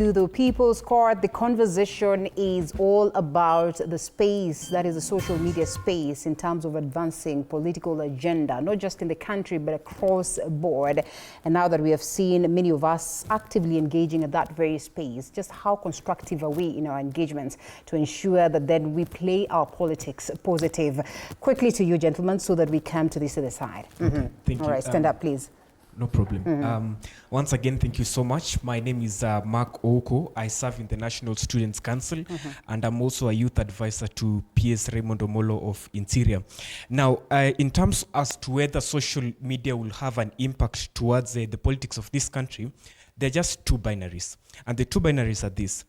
To the People's Court, the conversation is all about the space, that is the social media space, in terms of advancing political agenda, not just in the country, but across the board. And now that we have seen many of us actively engaging in that very space, just how constructive are we in our engagements to ensure that then we play our politics positive? Quickly to you, gentlemen, so that we come to this other side. Okay, thank you. All right, stand up, please. No problem. Once again, thank you so much. My name is Mark Oko. I serve in the National Students' Council, and I'm also a youth advisor to PS Raymond Omolo of Interior. Now, in terms as to whether social media will have an impact towards the politics of this country, there are just two binaries. And the two binaries are this.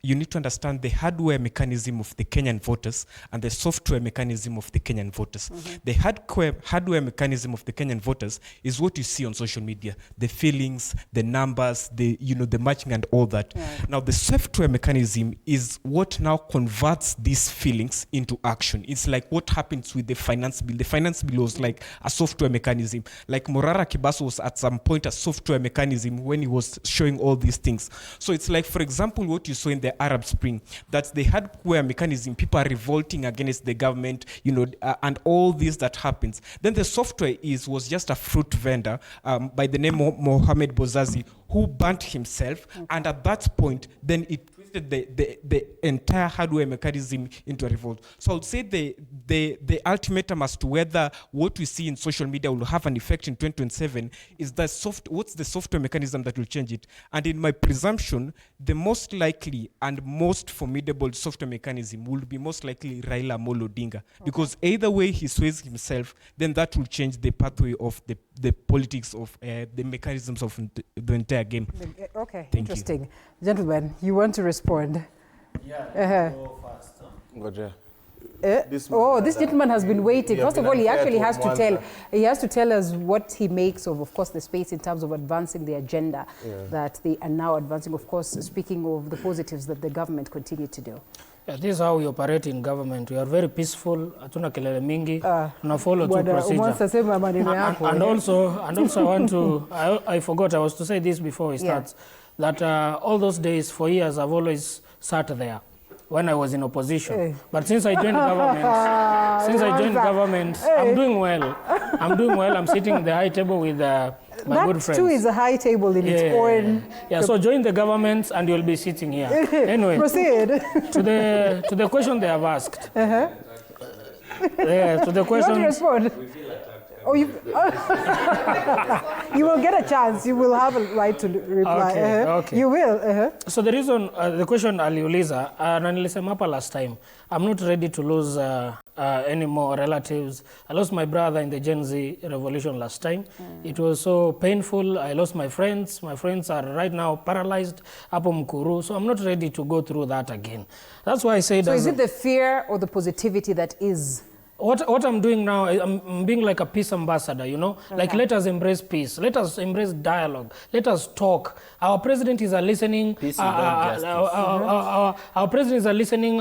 You need to understand the hardware mechanism of the Kenyan voters and the software mechanism of the Kenyan voters. The hardware mechanism of the Kenyan voters is what you see on social media, the feelings, the numbers, the matching and all that. Right. Now, the software mechanism is what now converts these feelings into action. It's like what happens with the finance bill. The finance bill was like a software mechanism. Like Morara Kibaso was at some point a software mechanism when he was showing all these things. So it's like, for example, what you saw in the Arab Spring, that's the hardware mechanism. People are revolting against the government, and all this that happens. Then the software was just a fruit vendor by the name of Mohamed Bouazizi, who burnt himself. And at that point, then it twisted the entire hardware mechanism into a revolt. So I would say the ultimatum as to whether what we see in social media will have an effect in 2027 is what's the software mechanism that will change it. And in my presumption, the most likely and most formidable software mechanism will be most likely Raila Amolo Odinga. Because either way he sways himself, then that will change the pathway of the politics of the mechanisms of the entire game. Okay, Thank interesting. you. Gentlemen, you want to respond? Yeah, go first. This gentleman has been waiting. First of all, he actually has to tell us what he makes of course, the space in terms of advancing the agenda that they are now advancing. Of course, speaking of the positives that the government continue to do. Yeah, this is how we operate in government. We are very peaceful. Hatuna kelele mingi. Na follow to procedure. And also, I forgot, I was to say this before we start, that all those days, for years, I've always sat there when I was in opposition. But since I joined government, I'm doing well. I'm sitting at the high table with my good friends. That too is a high table in its own. Yeah, so join the government and you'll be sitting here. Anyway, proceed. To the question they have asked. To the question. You want to respond? Oh, you will get a chance. You will have a right to reply. Okay. You will. So the reason, the question aliuliza, na nilisema hapa last time, I'm not ready to lose any more relatives. I lost my brother in the Gen Z revolution last time. It was so painful. I lost my friends. My friends are right now paralyzed hapo Mkuru. So I'm not ready to go through that again. That's why I said. So is it the fear or the positivity that is? What I'm doing now, I'm being like a peace ambassador, Like, let us embrace peace. Let us embrace dialogue. Let us talk. Our president is a listening... our president is a listening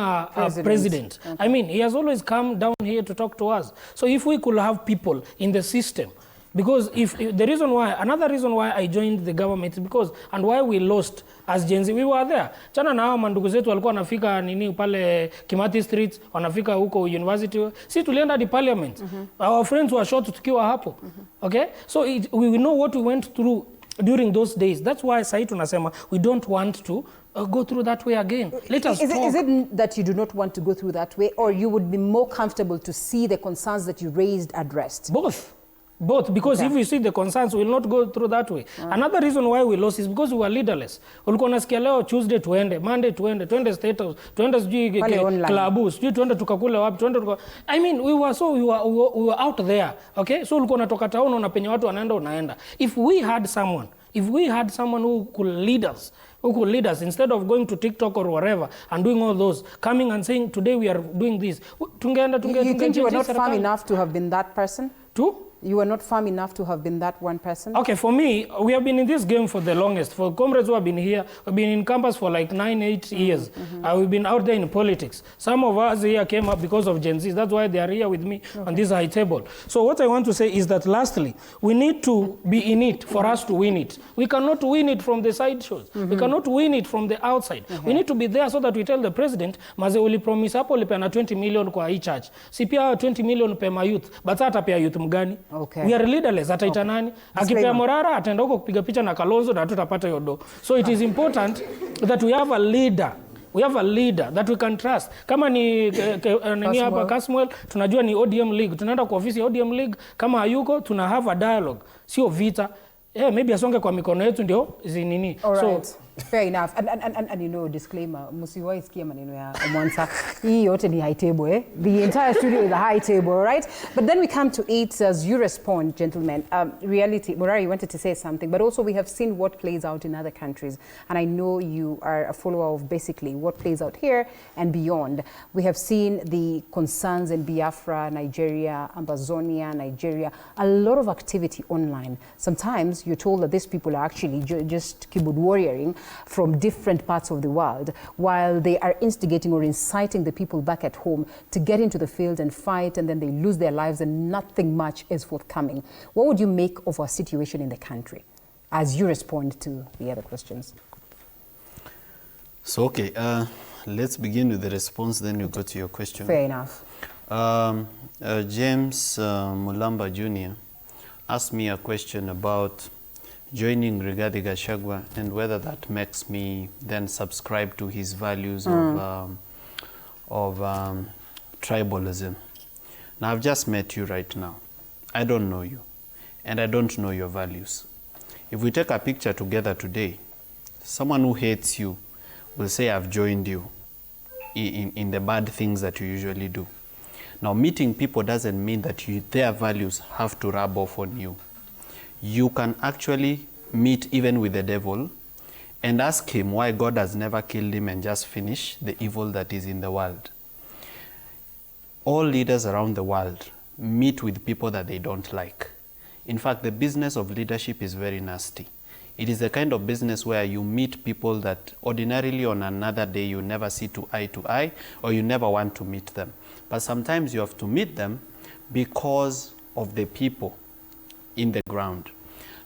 president. Okay. I mean, he has always come down here to talk to us. So if we could have people in the system, because another reason why I joined the government is because, and why we lost as Gen Z, we were there. Chana na hao mandugu zetu walikuwa wanafika pale Kimathi Street, wanafika huko university. Si tulienda hadi parliament. Our friends were shot tukiwa hapo. Okay? So we know what we went through during those days. That's why sahi tunasema we don't want to go through that way again. Let us talk. Is it that you do not want to go through that way, or you would be more comfortable to see the concerns that you raised addressed? Both, because if we see the concerns, we will not go through that way. Another reason why we lost is because we were leaderless. Ulikuwa nasikia leo Tuesday tuende, Monday tuende State House, tuende sijui klabu, sijui tuende tukakule wapi, I mean, we were out there, okay? So ulikuwa natoka town unapenye watu wanaenda. If we had someone who could lead us, instead of going to TikTok or whatever and doing all those, coming and saying, today we are doing this. You think you were not firm enough to have been that person? You were not firm enough to have been that one person? Okay, for me, we have been in this game for the longest. For comrades who have been here, we've been in campus for like 9-8 years. We've been out there in politics. Some of us here came up because of Gen Z. That's why they are here with me on this high table. So what I want to say is that lastly, we need to be in it for us to win it. We cannot win it from the side shows. We cannot win it from the outside. We need to be there so that we tell the president, maze uli promise hapo lipeana 20 million kwa hii church. Si pia 20 million pema youth, but hata pia youth mgani. Okay. We are leaderless. Ataita nani? Akipea Morara, ataenda huko kupiga picha na Kalonzo na tutapata yodo. So it is important that we have a leader. We have a leader that we can trust. Kama ni hapa Kasmuel, tunajua ni ODM League. Tunaenda kwa ofisi ya ODM League. Kama hayuko, tuna have a dialogue. Sio vita. Maybe asonge kwa mikono yetu ndio zinini. All right. So, fair enough. And you know, disclaimer, musiwahi sikia maneno ya Mwanza. Hii yote ni high table, eh? The entire studio is a high table, all right? But then we come to it as you respond, gentlemen. Reality, Murari, you wanted to say something, but also we have seen what plays out in other countries. And I know you are a follower of basically what plays out here and beyond. We have seen the concerns in Biafra, Nigeria, Amazonia, Nigeria, a lot of activity online. Sometimes you're told that these people are actually just keyboard warrioring from different parts of the world, while they are instigating or inciting the people back at home to get into the field and fight, and then they lose their lives and nothing much is forthcoming. What would you make of our situation in the country as you respond to the other questions? So, okay, let's begin with the response, then you go to your question. Fair enough. James Mulamba Jr. asked me a question about joining Rigathi Gachagua and whether that makes me then subscribe to his values of tribalism. Now, I've just met you right now. I don't know you, and I don't know your values. If we take a picture together today, someone who hates you will say, I've joined you in the bad things that you usually do. Now, meeting people doesn't mean that their values have to rub off on you. You can actually meet even with the devil and ask him why God has never killed him and just finish the evil that is in the world. All leaders around the world meet with people that they don't like. In fact, the business of leadership is very nasty. It is the kind of business where you meet people that ordinarily on another day you never see to eye, or you never want to meet them. But sometimes you have to meet them because of the people in the ground.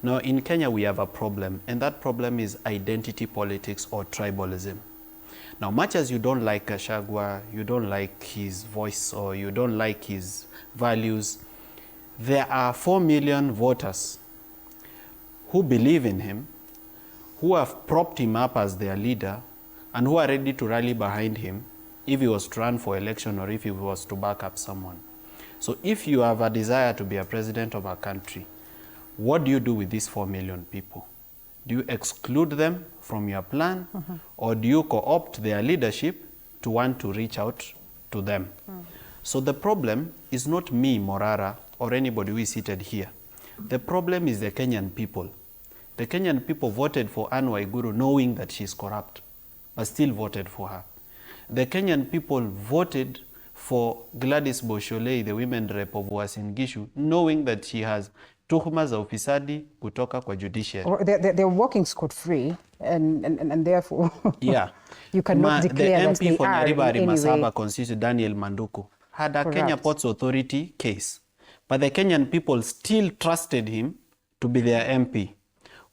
Now, in Kenya, we have a problem, and that problem is identity politics or tribalism. Now, much as you don't like Gachagua, you don't like his voice, or you don't like his values, there are 4 million voters who believe in him, who have propped him up as their leader, and who are ready to rally behind him if he was to run for election or if he was to back up someone. So if you have a desire to be a president of a country, what do you do with these 4 million people? Do you exclude them from your plan, or do you co-opt their leadership to want to reach out to them? So the problem is not me, Morara, or anybody who is seated here. The problem is the Kenyan people. The Kenyan people voted for Anne Waiguru knowing that she's corrupt, but still voted for her. The Kenyan people voted for Gladys Bosholei, the women rep of Uasin Gishu, knowing that she has tuhuma za ufisadi kutoka kwa judiciary. They're walking scot-free, and therefore yeah. you cannot declare that they the MP for are Nyaribari in any Masaba way constituency, Daniel Manduku, had a corrupt. Kenya Ports Authority case. But the Kenyan people still trusted him to be their MP.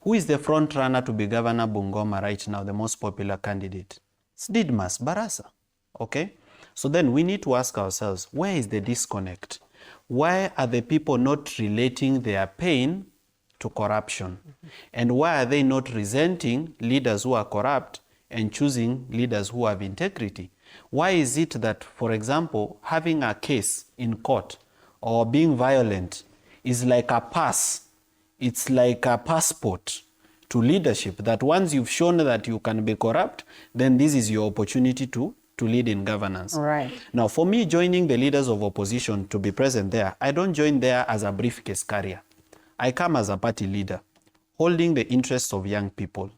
Who is the front runner to be Governor Bungoma right now, the most popular candidate? It's Didmas Barasa, okay? So then we need to ask ourselves, where is the disconnect? Why are the people not relating their pain to corruption? And why are they not resenting leaders who are corrupt and choosing leaders who have integrity? Why is it that, for example, having a case in court or being violent is like a pass? It's like a passport to leadership, that once you've shown that you can be corrupt, then this is your opportunity to lead in governance. Right. Now, for me, joining the leaders of opposition to be present there, I don't join there as a briefcase carrier. I come as a party leader, holding the interests of young people.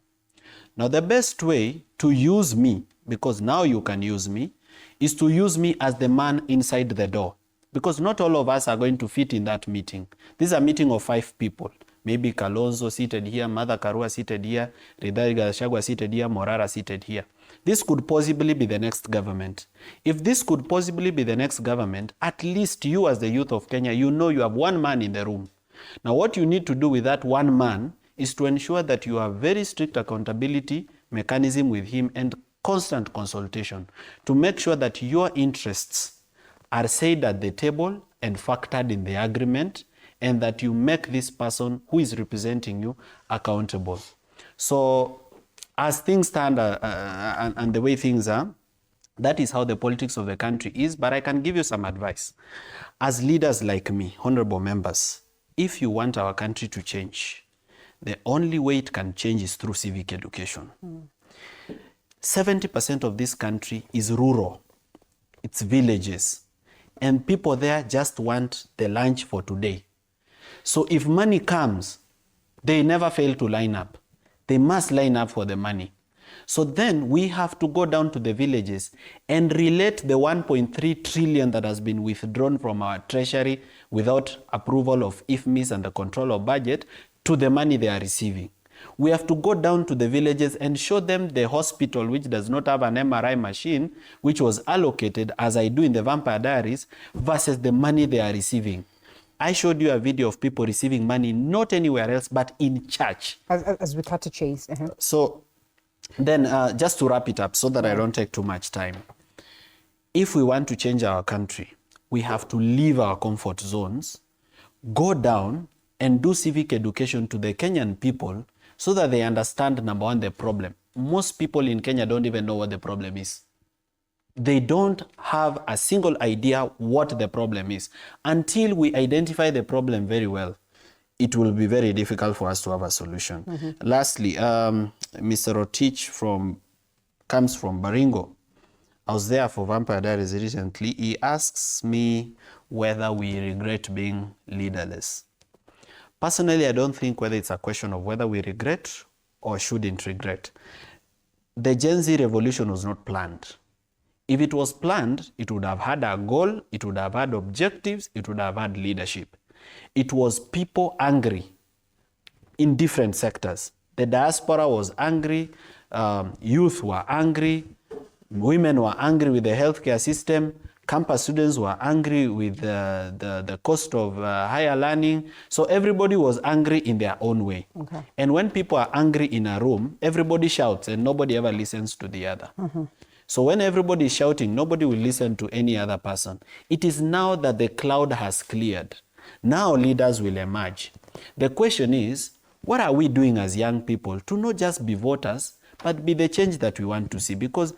Now, the best way to use me, because now you can use me, is to use me as the man inside the door. because not all of us are going to fit in that meeting. This is a meeting of 5 people. Maybe Kalonzo seated here, Martha Karua seated here, Rigathi Gachagua seated here, Morara seated here. This could possibly be the next government. If this could possibly be the next government, at least you as the youth of Kenya, you know you have one man in the room. Now what you need to do with that one man is to ensure that you have very strict accountability mechanism with him and constant consultation to make sure that your interests are said at the table and factored in the agreement, and that you make this person who is representing you accountable. So as things stand and the way things are, that is how the politics of the country is. But I can give you some advice. As leaders like me, honorable members, if you want our country to change, the only way it can change is through civic education. 70% of this country is rural. It's villages. And people there just want the lunch for today. So if money comes, they never fail to line up. They must line up for the money. So then we have to go down to the villages and relate the 1.3 trillion that has been withdrawn from our treasury without approval of IFMIS and the control of budget to the money they are receiving. We have to go down to the villages and show them the hospital which does not have an MRI machine, which was allocated, as I do in the Vampire Diaries, versus the money they are receiving. I showed you a video of people receiving money not anywhere else but in church. As we cut to chase. So then just to wrap it up so that I don't take too much time. If we want to change our country, we have to leave our comfort zones, go down and do civic education to the Kenyan people so that they understand, number one, the problem. Most people in Kenya don't even know what the problem is. They don't have a single idea what the problem is. Until we identify the problem very well, it will be very difficult for us to have a solution. Lastly, Mr. Rotich comes from Baringo. I was there for Vampire Diaries recently. He asks me whether we regret being leaderless. Personally, I don't think whether it's a question of whether we regret or shouldn't regret. The Gen Z revolution was not planned. If it was planned, it would have had a goal, it would have had objectives, it would have had leadership. It was people angry in different sectors. The diaspora was angry, youth were angry, women were angry with the healthcare system, campus students were angry with the cost of higher learning. So everybody was angry in their own way. Okay. And when people are angry in a room, everybody shouts and nobody ever listens to the other. So when everybody is shouting, nobody will listen to any other person. It is now that the cloud has cleared. Now leaders will emerge. The question is, what are we doing as young people to not just be voters, but be the change that we want to see? Because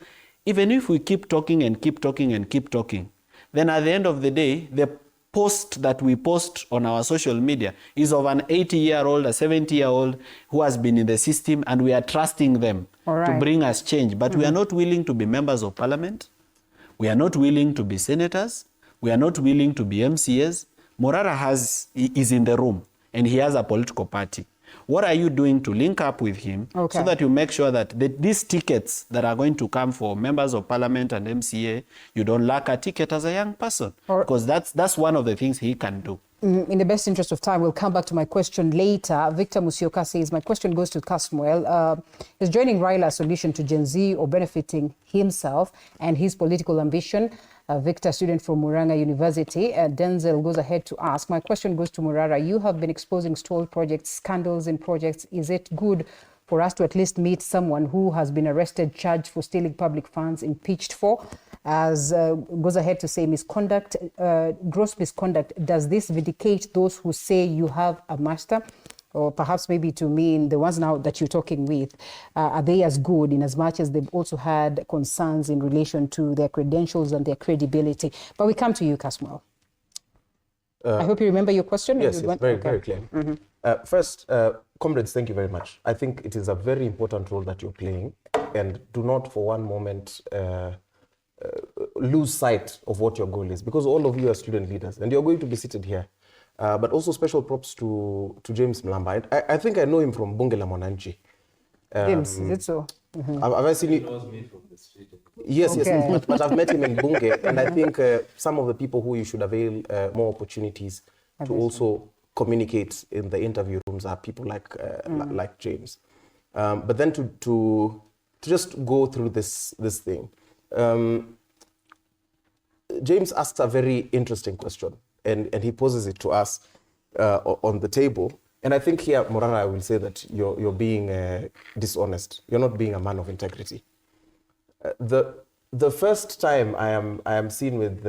even if we keep talking and keep talking and keep talking, then at the end of the day, the post that we post on our social media is of an 80-year-old, a 70-year-old who has been in the system, and we are trusting them to bring us change. But we are not willing to be members of parliament. We are not willing to be senators. We are not willing to be MCAs. Morara is in the room, and he has a political party. What are you doing to link up with him so that you make sure that these tickets that are going to come for members of parliament and MCA, you don't lack a ticket as a young person? Because that's one of the things he can do. In the best interest of time, we'll come back to my question later. Victor Musyoka says, my question goes to Casmuel. Is joining Raila a solution to Gen Z or benefiting himself and his political ambition? Victor, student from Murang'a University. Denzel goes ahead to ask, my question goes to Murara. You have been exposing stalled projects, scandals in projects. Is it good for us to at least meet someone who has been arrested, charged for stealing public funds, impeached for? As goes ahead to say misconduct, gross misconduct. Does this vindicate those who say you have a master? Or perhaps maybe to mean the ones now that you're talking with, are they as good in as much as they've also had concerns in relation to their credentials and their credibility? But we come to you, Casmuel. I hope you remember your question. Yes, very clear. First, comrades, thank you very much. I think it is a very important role that you're playing, and do not for one moment lose sight of what your goal is, because all of you are student leaders and you're going to be seated here. But also special props to James Mlamba. I think I know him from Bunge la Mwananchi. James, is it so? Have I seen it? He knows me from the street. Yes, Okay. yes, but I've met him in Bunge, and I think some of the people who you should avail more opportunities to also communicate in the interview rooms are people like James. But then to just go through this thing, James asks a very interesting question, and he poses it to us on the table. And I think here, Morara, I will say that you're being dishonest. You're not being a man of integrity. The first time I am seen with,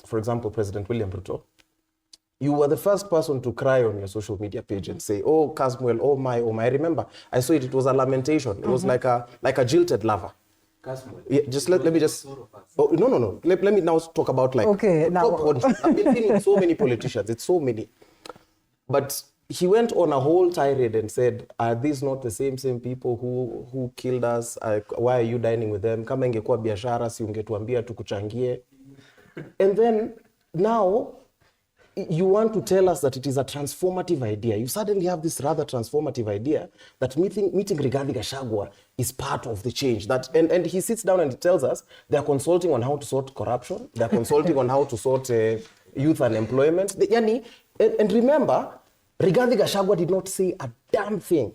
for example, President William Ruto, you were the first person to cry on your social media page and say, "Oh, Casmuel, oh my." I remember I saw it. It was a lamentation. It was like a jilted lover. Yeah, just let me just. Oh no. Let me now talk about like. Okay, now I've been seeing so many politicians. It's so many, but he went on a whole tirade and said, "Are these not the same people who killed us? Why are you dining with them? Kama ingekuwa biashara si ungetuambia tukuchangie." And then now you want to tell us that it is a transformative idea. You suddenly have this rather transformative idea that meeting Rigathi Gachagua is part of the change. And he sits down and he tells us they are consulting on how to sort corruption. They are consulting on how to sort youth unemployment. And remember, Rigathi Gachagua did not say a damn thing.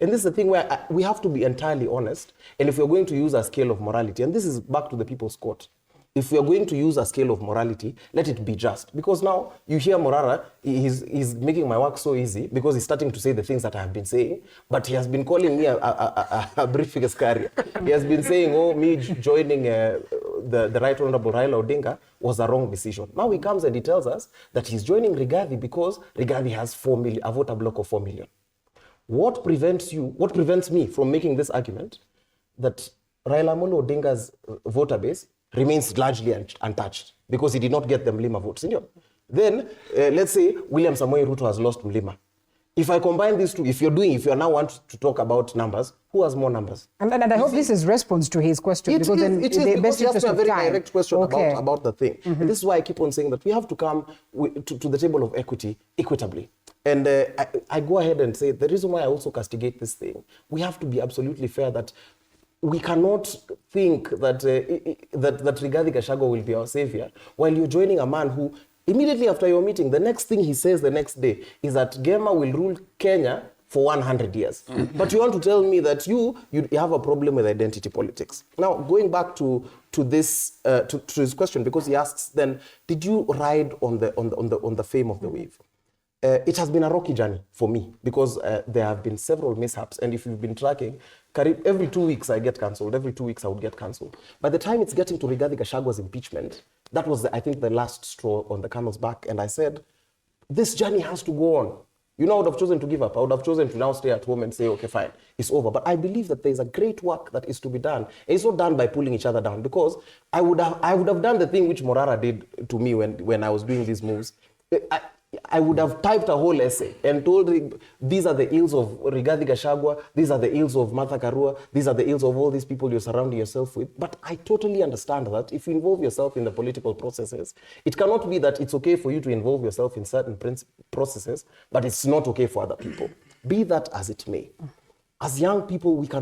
And this is the thing where we have to be entirely honest. And if we're going to use a scale of morality, and this is back to the People's Court, if we are going to use a scale of morality, let it be just. Because now you hear Morara, he's making my work so easy because he's starting to say the things that I have been saying, but he has been calling me a briefcase carrier. He has been saying, oh, me joining the Right Honorable Raila Odinga was a wrong decision. Now he comes and he tells us that he's joining Rigathi because Rigathi has 4 million, a voter block of 4 million. What prevents me from making this argument that Raila Amolo Odinga's voter base remains largely untouched because he did not get the Mlima votes. Then, let's say William Samoei Ruto has lost Mlima. If I combine these two, if you now want to talk about numbers, who has more numbers? And I hope this is response to his question. It is because he asked me a very direct question about the thing. And this is why I keep on saying that we have to come to the table of equity equitably. And I go ahead and say the reason why I also castigate this thing, we have to be absolutely fair that we cannot think that that Rigathi Gachagua will be our savior while you're joining a man who immediately after your meeting, the next thing he says the next day is that Gema will rule Kenya for 100 years. But you want to tell me that you have a problem with identity politics. Now, going back to this to his question, because he asks, then did you ride on the fame of the wave? It has been a rocky journey for me because there have been several mishaps, and if you've been tracking, every 2 weeks I get cancelled. Every 2 weeks I would get cancelled. By the time it's getting to Rigathi Gachagua's impeachment, that was, I think, the last straw on the camel's back, and I said, this journey has to go on. I would have chosen to give up. I would have chosen to now stay at home and say, okay, fine, it's over. But I believe that there is a great work that is to be done. And it's not done by pulling each other down, because I would have done the thing which Morara did to me when I was doing these moves. I would have typed a whole essay and told these are the ills of Rigathi Gachagua, these are the ills of Martha Karua, these are the ills of all these people you're surrounding yourself with. But I totally understand that if you involve yourself in the political processes, it cannot be that it's okay for you to involve yourself in certain processes, but it's not okay for other people. Be that as it may. As young people, we are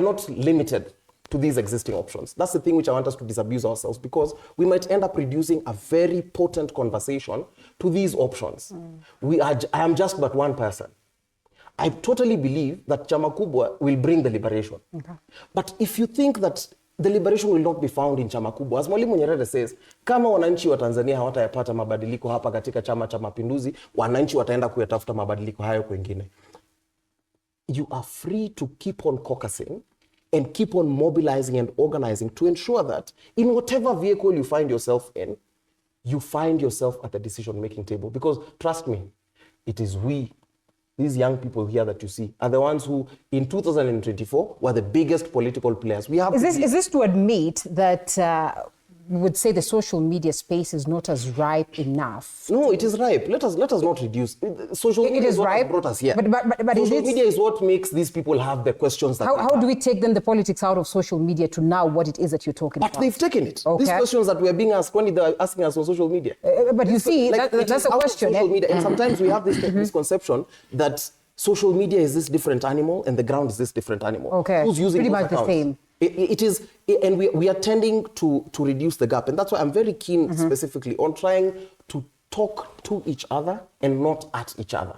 not limited to these existing options. That's the thing which I want us to disabuse ourselves, because we might end up reducing a very potent conversation to these options. I am just but one person. I totally believe that Chama Kubwa will bring the liberation. Okay. But if you think that the liberation will not be found in Chama Kubwa, as Mwalimu Nyerere says, kama wananchi wa Tanzania hawatayapata mabadiliko hapa katika Chama cha Mapinduzi, wananchi wataenda kuyatafuta mabadiliko hayo kwingine. You are free to keep on caucusing and keep on mobilizing and organizing to ensure that in whatever vehicle you find yourself in, you find yourself at the decision-making table. Because trust me, it is we, these young people here that you see, are the ones who in 2024 were the biggest political players. Is this to admit that we would say the social media space is not as ripe enough? No, it is ripe. Let us not reduce. Social media is what has brought us here. But social media is what makes these people have the questions that how do we take then the politics out of social media to now what it is that you're talking about? But they've taken it. Okay. These questions that we are being asked, when they're asking us on social media. But you see, that's a question. Social media, and sometimes we have this misconception that social media is this different animal and the ground is this different animal. Okay. Who's using pretty those much accounts? the same. It is, and we are tending to reduce the gap. And that's why I'm very keen specifically on trying to talk to each other and not at each other.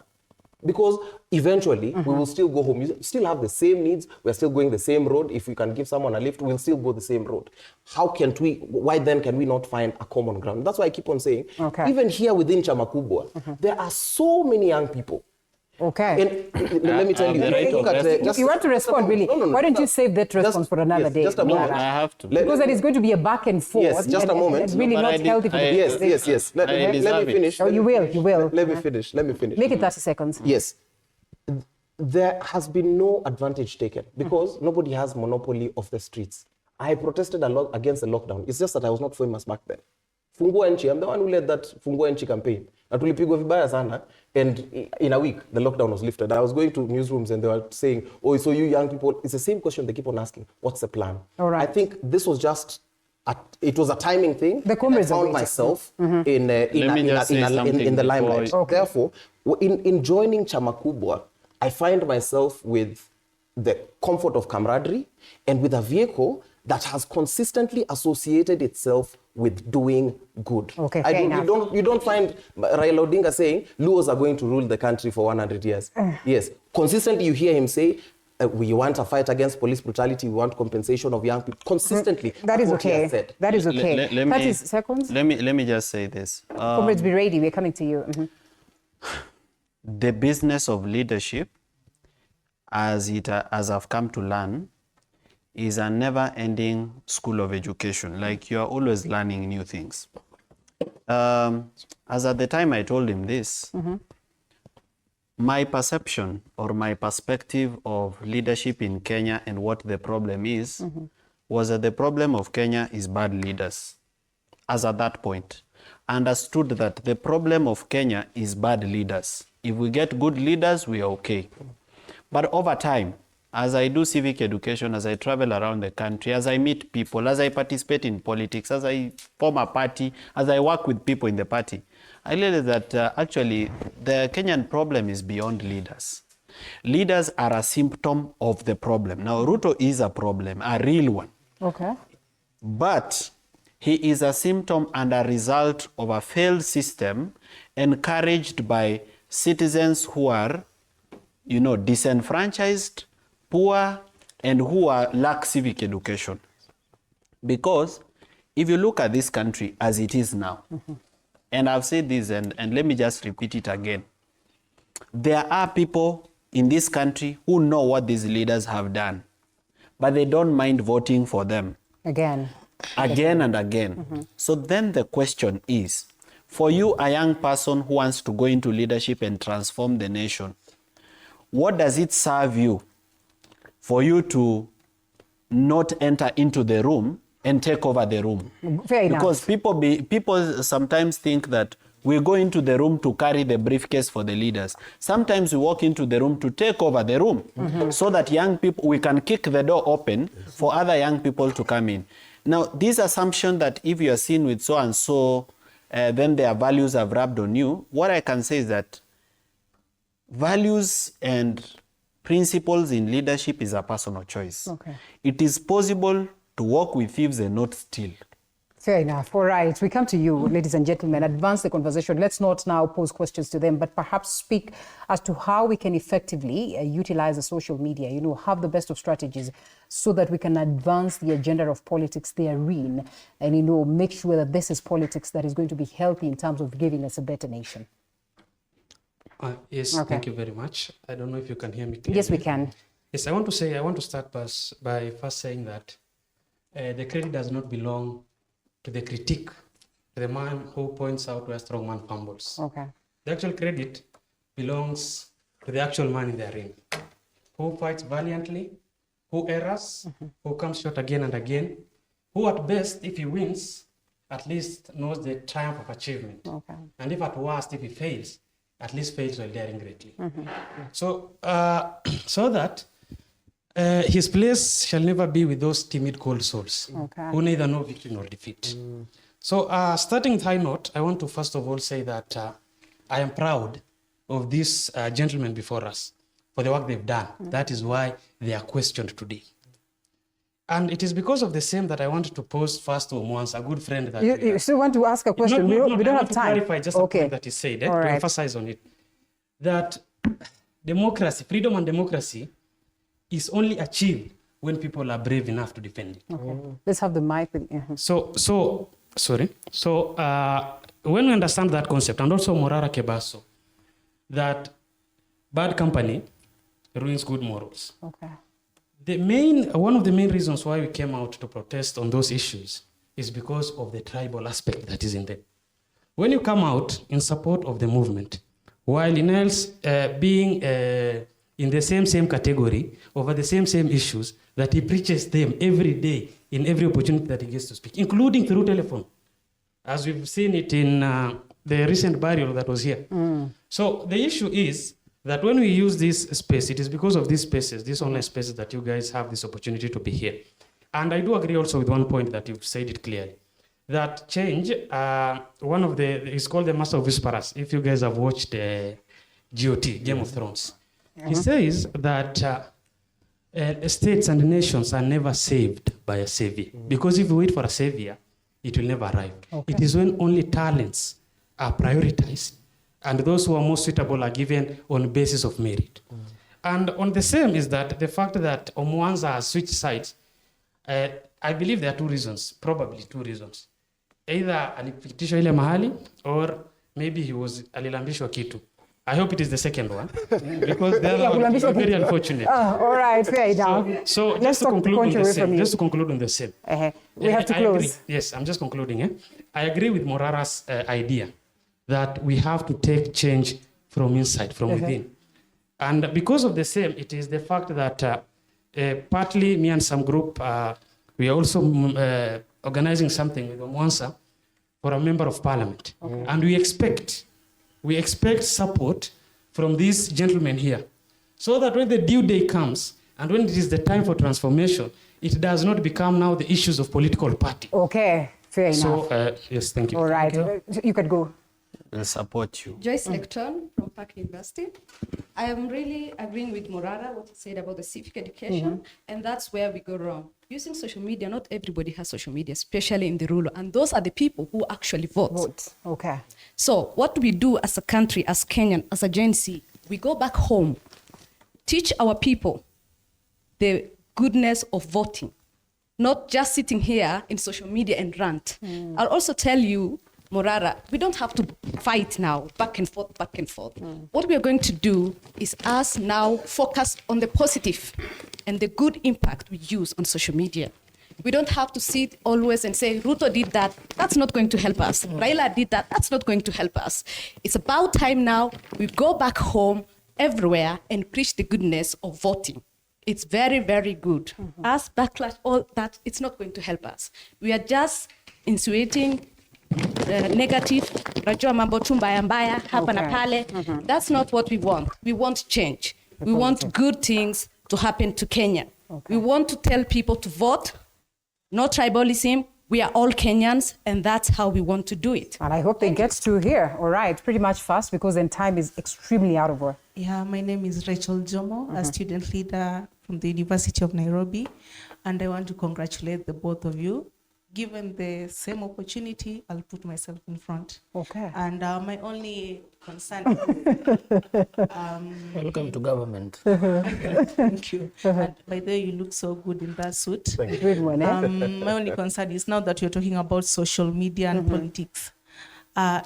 Because eventually we will still go home. You still have the same needs. We're still going the same road. If we can give someone a lift, we'll still go the same road. Why then can we not find a common ground? That's why I keep on saying, even here within Chama Kubwa, there are so many young people. Okay. And let me tell you, you want to respond, really? No, why don't you save that response for another day? Just a moment. I have to. Because there is going to be a back and forth. Yes, just a moment. It's really not healthy for the Yes. Let me finish. Oh, you will. Let me finish. Make it 30 seconds. Yes. There has been no advantage taken because nobody has monopoly of the streets. I protested a lot against the lockdown. It's just that I was not famous back then. Fungua Nchi, I'm the one who led that Fungua Nchi campaign. Na tulipigwa vibaya sana, and in a week, the lockdown was lifted. I was going to newsrooms and they were saying, oh, so you young people, it's the same question they keep on asking. What's the plan? All right. I think this was just, it was a timing thing. The comrades I found myself in the limelight. Okay. Therefore, in joining Chama Kubwa, I find myself with the comfort of camaraderie and with a vehicle that has consistently associated itself with doing good. Okay, you don't find Raila Odinga saying, Luos are going to rule the country for 100 years. Yes, consistently you hear him say, we want a fight against police brutality, we want compensation of young people. Consistently. That is okay. That is okay. 30 seconds. Let me just say this. Comrades, be ready. We're coming to you. The business of leadership, as I've come to learn, is a never-ending school of education. Like, you are always learning new things. As at the time I told him this, my perception or my perspective of leadership in Kenya and what the problem is, was that the problem of Kenya is bad leaders. As at that point, I understood that the problem of Kenya is bad leaders. If we get good leaders, we are okay. But over time, as I do civic education, as I travel around the country, as I meet people, as I participate in politics, as I form a party, as I work with people in the party, I realized that actually the Kenyan problem is beyond leaders. Leaders are a symptom of the problem. Now, Ruto is a problem, a real one. Okay. But he is a symptom and a result of a failed system encouraged by citizens who are, disenfranchised, poor, and who lack civic education. Because if you look at this country as it is now, and I've said this, and let me just repeat it again. There are people in this country who know what these leaders have done, but they don't mind voting for them. Again and again. So then the question is, for you, a young person who wants to go into leadership and transform the nation, what does it serve you for you to not enter into the room and take over the room? Fair enough. Because people sometimes think that we go into the room to carry the briefcase for the leaders. Sometimes we walk into the room to take over the room so that young people, we can kick the door open for other young people to come in. Now, this assumption that if you are seen with so-and-so, then their values have rubbed on you, what I can say is that values and principles in leadership is a personal choice. Okay. It is possible to walk with thieves and not steal. Fair enough. All right. We come to you, ladies and gentlemen. Advance the conversation. Let's not now pose questions to them, but perhaps speak as to how we can effectively utilize the social media, have the best of strategies so that we can advance the agenda of politics therein and, make sure that this is politics that is going to be healthy in terms of giving us a better nation. Yes, okay. Thank you very much. I don't know if you can hear me clearly. Yes, we can. Yes, I want to start by first saying that the credit does not belong to the critique, to the man who points out where strong man fumbles. Okay. The actual credit belongs to the actual man in the arena, who fights valiantly, who errs, who comes short again and again, who at best, if he wins, at least knows the triumph of achievement. Okay. And if at worst, if he fails, at least fails while daring greatly. So that his place shall never be with those timid cold souls who neither know victory nor defeat. So starting with high note, I want to first of all say that I am proud of this gentleman before us. for the work they've done. That is why they are questioned today. And it is because of the same that I wanted to pose first to Omwansa, a good friend that you still want to ask a question? We don't have time. To clarify just a point that he said, to emphasize on it, that democracy, freedom and democracy is only achieved when people are brave enough to defend it. Let's have the mic. So when we understand that concept, and also Morara Kebaso, that bad company ruins good morals. One of the main reasons why we came out to protest on those issues is because of the tribal aspect that is in them. When you come out in support of the movement, while in else being in the same category over the same issues, that he preaches them every day in every opportunity that he gets to speak, including through telephone, as we've seen it in the recent burial that was here. So the issue is that when we use this space, it is because of these spaces, these online spaces, that you guys have this opportunity to be here. And I do agree also with one point that you've said it clearly, that change, it's called the Master of Whisperers, if you guys have watched GOT, Game of Thrones. He says that states and nations are never saved by a savior, because if you wait for a savior, it will never arrive. It is when only talents are prioritized and those who are most suitable are given on the basis of merit. And on the same is that the fact that Omwansa has switched sides, I believe there are probably two reasons. Either alipitishwa ile mahali, or maybe he was alilambishwa kitu. I hope it is the second one, because the other one is very unfortunate. All right, fair enough. So just to conclude on the same. We have to close. Yes, I'm just concluding. I agree with Morara's idea that we have to take change from inside, from within. And because of the same, it is the fact that partly me and some group, we are also organizing something with Omwansa for a member of parliament. And we expect support from these gentlemen here, so that when the due day comes and when it is the time for transformation, it does not become now the issues of political party. Okay, fair enough. So, yes, thank you. All right, you could go. We'll support you. Joyce Lecton from Park University. I am really agreeing with Morara, what he said about the civic education, and that's where we go wrong. Using social media, not everybody has social media, especially in the rural, and those are the people who actually vote. Okay. So what do we do as a country, as Kenyan, as a Gen Z? We go back home, teach our people the goodness of voting, not just sitting here in social media and rant. I'll also tell you, Morara, we don't have to fight now, back and forth. What we are going to do is us now focus on the positive and the good impact we use on social media. We don't have to sit always and say, Ruto did that, that's not going to help us. Raila did that, that's not going to help us. It's about time now we go back home everywhere and preach the goodness of voting. It's very, very good. Us backlash, all that, it's not going to help us. We are just insinuating negative, rajua mambo tu mbaya mbaya hapa na pale. That's not what we want. We want change. We want good things to happen to Kenya. We want to tell people to vote, no tribalism. We are all Kenyans, and that's how we want to do it. And I hope they get to here. All right, pretty much fast, because then time is extremely out of work. Yeah, my name is Rachel Jomo, a student leader from the University of Nairobi, and I want to congratulate the both of you. Given the same opportunity, I'll put myself in front. Okay. And my only concern welcome to government. Thank you. And by the way, you look so good in that suit. Good one, my only concern is, now that you're talking about social media and politics,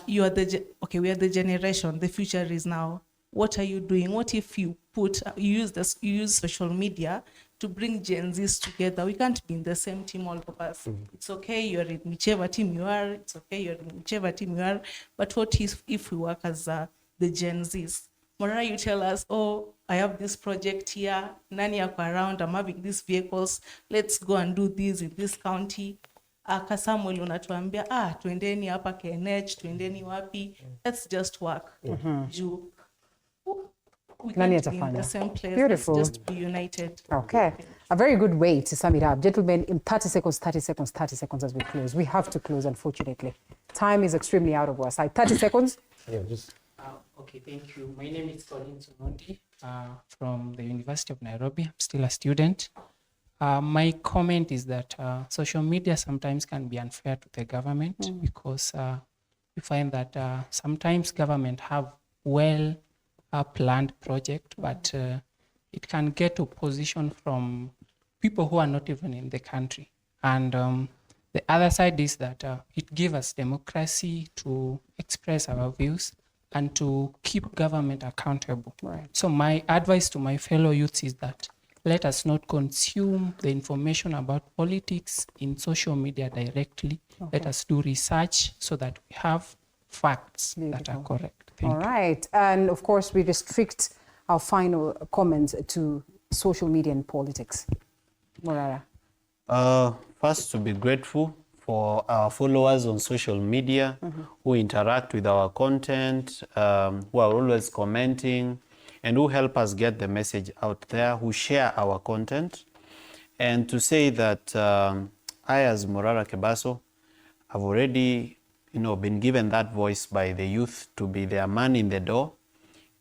we are the generation, the future is now. What are you doing? What if you use social media to bring Gen Zs together? We can't be in the same team, all of us. It's okay, you're in whichever team you are. It's okay, you're in whichever team you are. But what if we work as the Gen Zs? Morara, you tell us, oh, I have this project here, nani yako around, I'm having these vehicles, let's go and do this in this county. Kasamuel unatuambia, tuendeni hapa KNH, tuendeni wapi, let's just work. We can't be in the same place. Beautiful. Let's just be united. Okay. A very good way to sum it up. Gentlemen, in 30 seconds as we close. We have to close, unfortunately. Time is extremely out of our side. 30 seconds. Okay, thank you. My name is Colin Sonondi. from the University of Nairobi. I'm still a student. My comment is that social media sometimes can be unfair to the government because you find that sometimes government have planned project, but it can get opposition from people who are not even in the country. And the other side is that it gives us democracy to express our views and to keep government accountable. Right. So my advice to my fellow youths is that let us not consume the information about politics in social media directly. Okay. Let us do research so that we have facts that are correct. Thank All you. right. And of course, we restrict our final comments to social media and politics. Morara. First, to be grateful for our followers on social media who interact with our content, who are always commenting, and who help us get the message out there, who share our content. And to say that I, as Morara Kebaso, have already been given that voice by the youth to be their man in the door.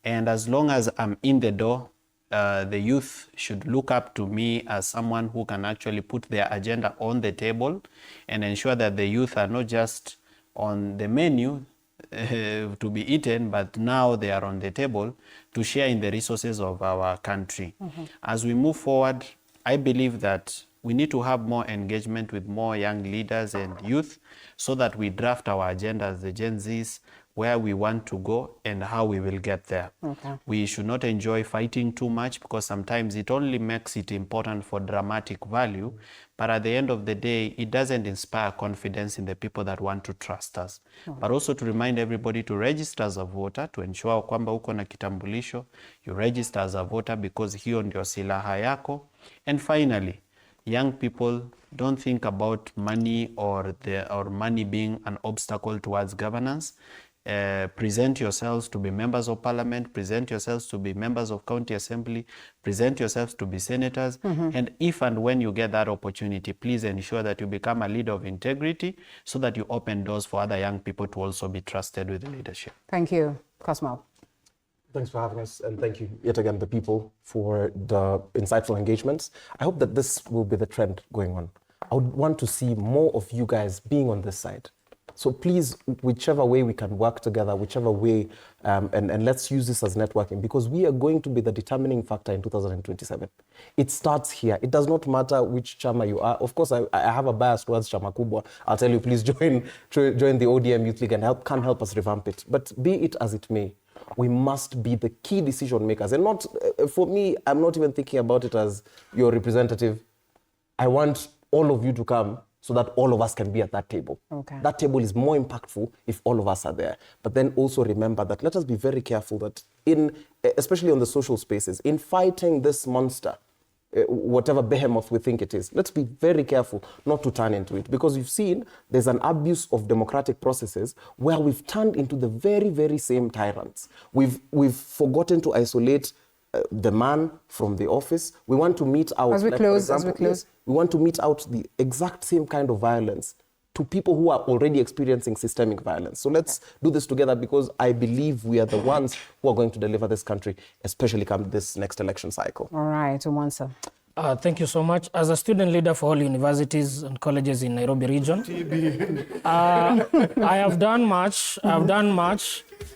And as long as I'm in the door, the youth should look up to me as someone who can actually put their agenda on the table and ensure that the youth are not just on the menu to be eaten, but now they are on the table to share in the resources of our country. As we move forward, I believe that we need to have more engagement with more young leaders and youth so that we draft our agendas, the Gen Zs, where we want to go and how we will get there. Okay. We should not enjoy fighting too much because sometimes it only makes it important for dramatic value, but at the end of the day, it doesn't inspire confidence in the people that want to trust us. But also to remind everybody to register as a voter, to ensure kwamba uko na kitambulisho, you register as a voter because hiyo ndio silaha yako. And finally, young people, don't think about money or money being an obstacle towards governance. Present yourselves to be members of parliament, present yourselves to be members of county assembly, present yourselves to be senators. And if and when you get that opportunity, please ensure that you become a leader of integrity so that you open doors for other young people to also be trusted with leadership. Thank you, Cosmo. Thanks for having us, and thank you yet again, the people, for the insightful engagements. I hope that this will be the trend going on. I would want to see more of you guys being on this side. So please, whichever way we can work together, whichever way, and let's use this as networking, because we are going to be the determining factor in 2027. It starts here. It does not matter which chama you are. Of course, I have a bias towards chama kubwa. I'll tell you, please join the ODM Youth League and come help us revamp it. But be it as it may, we must be the key decision makers. And not, for me, I'm not even thinking about it as your representative. I want all of you to come so that all of us can be at that table. Okay. That table is more impactful if all of us are there. But then also remember that let us be very careful that especially on the social spaces, in fighting this monster, whatever behemoth we think it is, let's be very careful not to turn into it. Because you've seen there's an abuse of democratic processes where we've turned into the very, very same tyrants. We've forgotten to isolate the man from the office. We want to mete out, as we close, we want to mete out the exact same kind of violence to people who are already experiencing systemic violence. So let's do this together, because I believe we are the ones who are going to deliver this country, especially come this next election cycle. All right, Umansa. Thank you so much. As a student leader for all universities and colleges in Nairobi region, I have done much.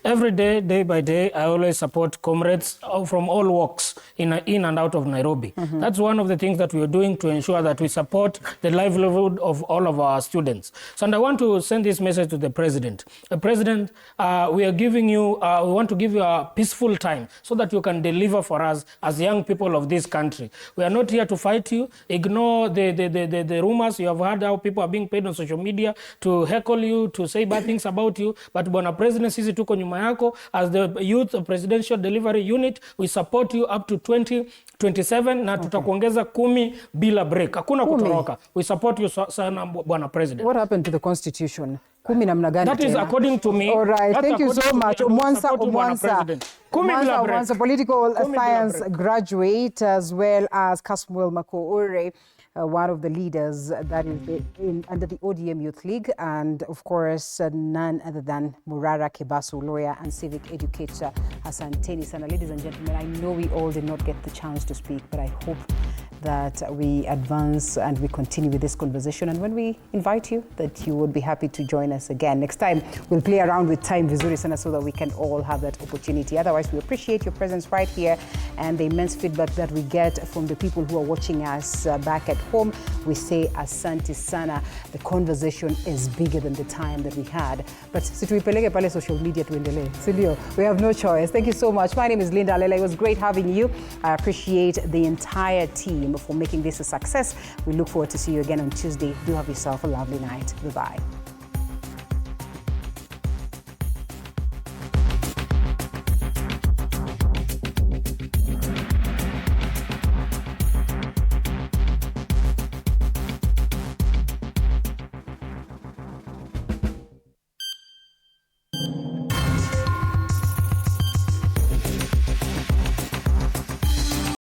Every day, day by day, I always support comrades from all walks in and out of Nairobi. That's one of the things that we are doing to ensure that we support the livelihood of all of our students. So, and I want to send this message to the President. President, we are giving you, we want to give you a peaceful time so that you can deliver for us as young people of this country. We are not here to fight you. Ignore the rumors. You have heard how people are being paid on social media to heckle you, to say bad things about you. But Bwana President, sisi tuko nyuma yako as the Youth Presidential Delivery Unit. We support you up to 20 27 na tutakuongeza 10 bila break. Hakuna kutoroka. We support you sana Bwana President. What happened to the constitution? 10 namna gani? That is according to me. All right, thank you so much. Mwansa, political science graduate, as well as Kasmuel Makoure, one of the leaders that is under the ODM Youth League, and of course none other than Murara Kebasu, lawyer and civic educator. Asanteni sana. Ladies and gentlemen, I know we all did not get the chance to speak, but I hope that we advance and we continue with this conversation, and when we invite you, that you would be happy to join us again. Next time, we'll play around with time vizuri sana so that we can all have that opportunity. Otherwise, we appreciate your presence right here and the immense feedback that we get from the people who are watching us back at home. We say asante sana. The conversation is bigger than the time that we had, but situipeleke pale social media tuendelee. Silio, we have no choice. Thank you so much. My name is Linda Alela. It was great having you. I appreciate the entire team for making this a success. We look forward to see you again on Tuesday. Do have yourself a lovely night. Bye-bye.